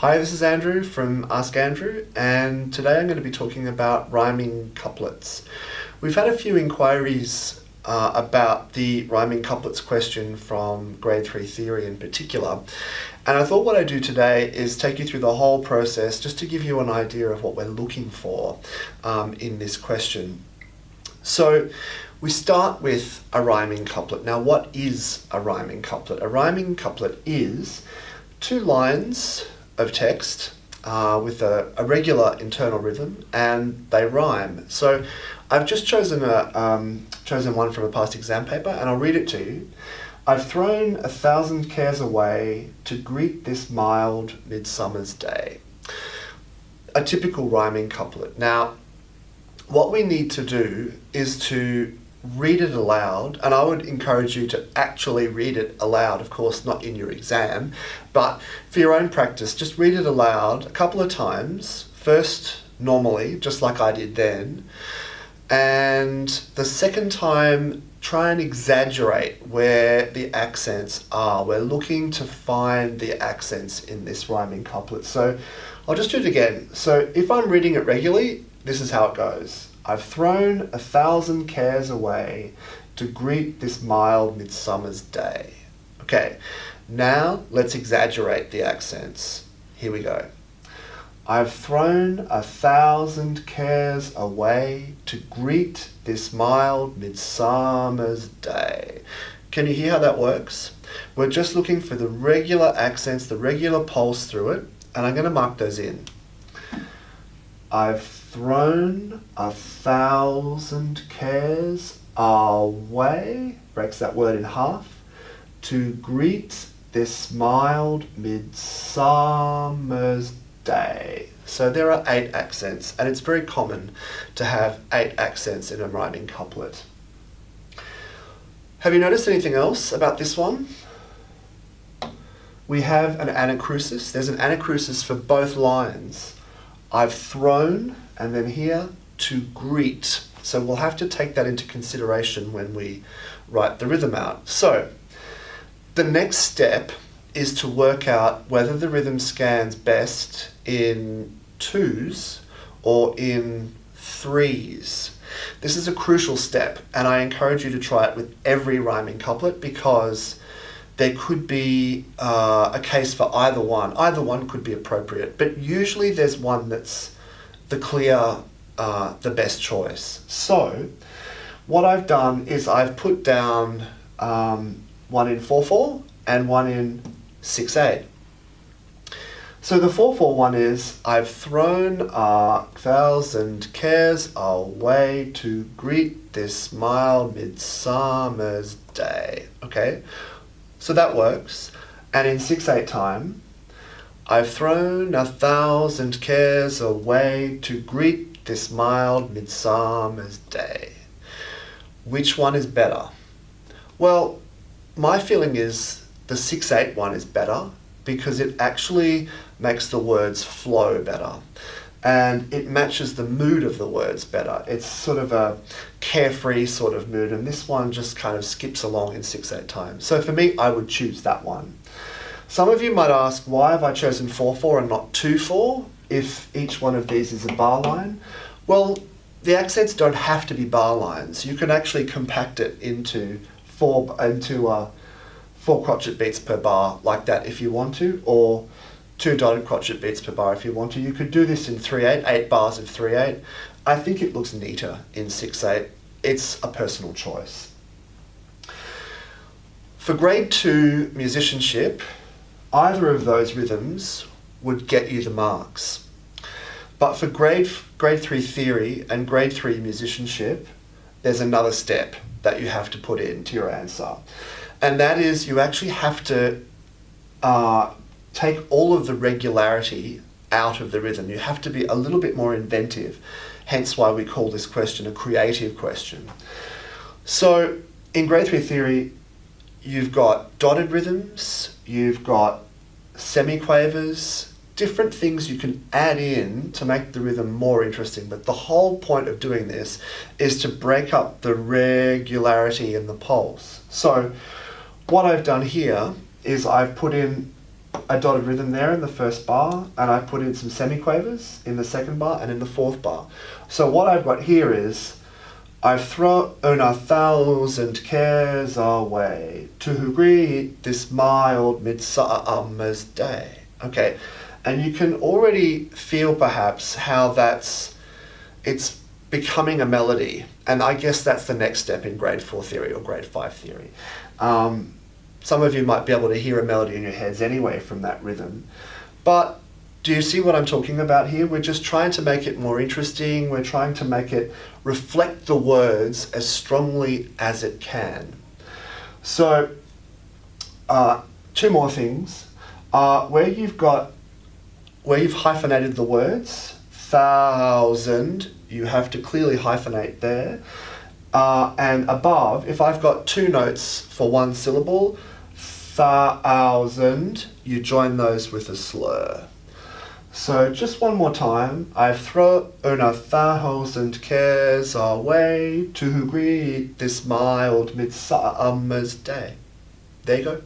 Hi, this is Andrew from Ask Andrew, and today I'm going to be talking about rhyming couplets. We've had a few inquiries about the rhyming couplets question from grade 3 theory in particular, and I thought what I'd do today is take you through the whole process just to give you an idea of what we're looking for in this question. So we start with a rhyming couplet. Now, what is a rhyming couplet? A rhyming couplet is two lines of text with a regular internal rhythm, and they rhyme. So I've just chosen one from a past exam paper, and I'll read it to you. I've thrown 1,000 cares away to greet this mild midsummer's day. A typical rhyming couplet. Now, what we need to do is to read it aloud, and I would encourage you to actually read it aloud, of course not in your exam, but for your own practice, just read it aloud a couple of times, first normally, just like I did then, and the second time try and exaggerate where the accents are. We're looking to find the accents in this rhyming couplet. So I'll just do it again. So if I'm reading it regularly, this is how it goes. I've thrown 1,000 cares away to greet this mild midsummer's day. Okay, now let's exaggerate the accents. Here we go. I've thrown 1,000 cares away to greet this mild midsummer's day. Can you hear how that works? We're just looking for the regular accents, the regular pulse through it, and I'm going to mark those in. I've thrown 1,000 cares away, breaks that word in half, to greet this mild midsummer's day. So there are 8 accents, and it's very common to have 8 accents in a rhyming couplet. Have you noticed anything else about this one? We have an anacrusis. There's an anacrusis for both lines. I've thrown, and then here, to greet. So we'll have to take that into consideration when we write the rhythm out. So the next step is to work out whether the rhythm scans best in 2s or in 3s. This is a crucial step, and I encourage you to try it with every rhyming couplet because there could be a case for either one. Either one could be appropriate, but usually there's one that's the best choice. So what I've done is I've put down one in 4/4 and one in 6/8. So the 4/4 one is, I've thrown 1,000 cares away to greet this mild midsummer's day. Okay, so that works. And in 6/8 time, I've thrown 1,000 cares away to greet this mild midsummer's day. Which one is better? Well, my feeling is the 6/8 one is better because it actually makes the words flow better and it matches the mood of the words better. It's sort of a carefree sort of mood, and this one just kind of skips along in 6/8 time. So for me, I would choose that one. Some of you might ask, why have I chosen 4/4 and not 2/4 if each one of these is a bar line? Well, the accents don't have to be bar lines. You can actually compact it into 4 crotchet beats per bar like that if you want to, or 2 dotted crotchet beats per bar if you want to. You could do this in 3/8, 8 bars of 3/8. I think it looks neater in 6/8. It's a personal choice. For grade 2 musicianship, either of those rhythms would get you the marks. But for grade 3 theory and grade 3 musicianship, there's another step that you have to put into your answer. And that is, you actually have to take all of the regularity out of the rhythm. You have to be a little bit more inventive, hence why we call this question a creative question. So in grade 3 theory, you've got dotted rhythms, you've got semiquavers, different things you can add in to make the rhythm more interesting. But the whole point of doing this is to break up the regularity in the pulse. So what I've done here is I've put in a dotted rhythm there in the first bar, and I put in some semiquavers in the second bar and in the fourth bar. So what I've got here is, I've thrown 1,000 cares away to greet this mild midsummer's day. Okay, and you can already feel perhaps how it's becoming a melody, and I guess that's the next step in grade 4 theory or grade 5 theory. Some of you might be able to hear a melody in your heads anyway from that rhythm, but do you see what I'm talking about here? We're just trying to make it more interesting. We're trying to make it reflect the words as strongly as it can. So, two more things. Where you've hyphenated the words, 1,000, you have to clearly hyphenate there. And above, if I've got two notes for one syllable, 1,000, you join those with a slur. So just one more time, I've thrown 1,000 cares away to greet this mild midsummer's day. There you go.